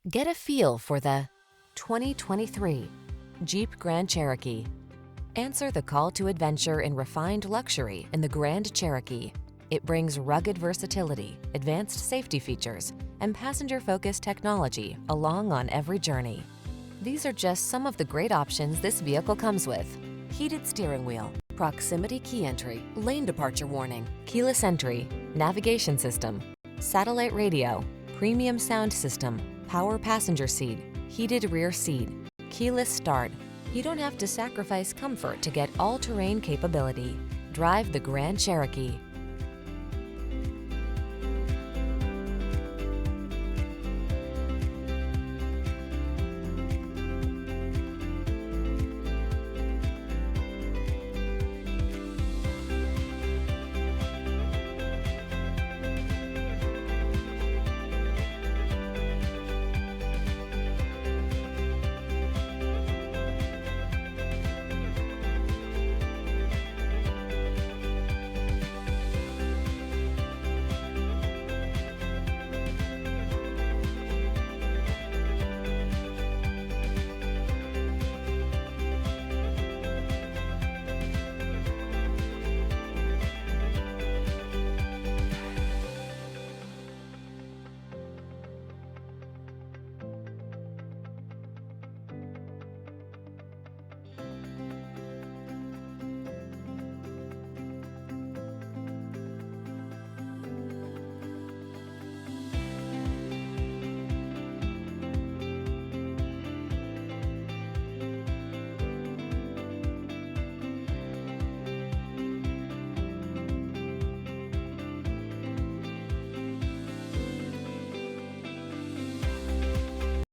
Get a feel for the 2023 Jeep Grand Cherokee. Answer the call to adventure in refined luxury in the Grand Cherokee. It brings rugged versatility, advanced safety features, and passenger-focused technology along on every journey. These are just some of the great options this vehicle comes with: heated steering wheel, proximity key entry, lane departure warning, keyless entry, navigation system, satellite radio, premium sound system, power passenger seat, heated rear seat, keyless start. You don't have to sacrifice comfort to get all-terrain capability. Drive the Grand Cherokee.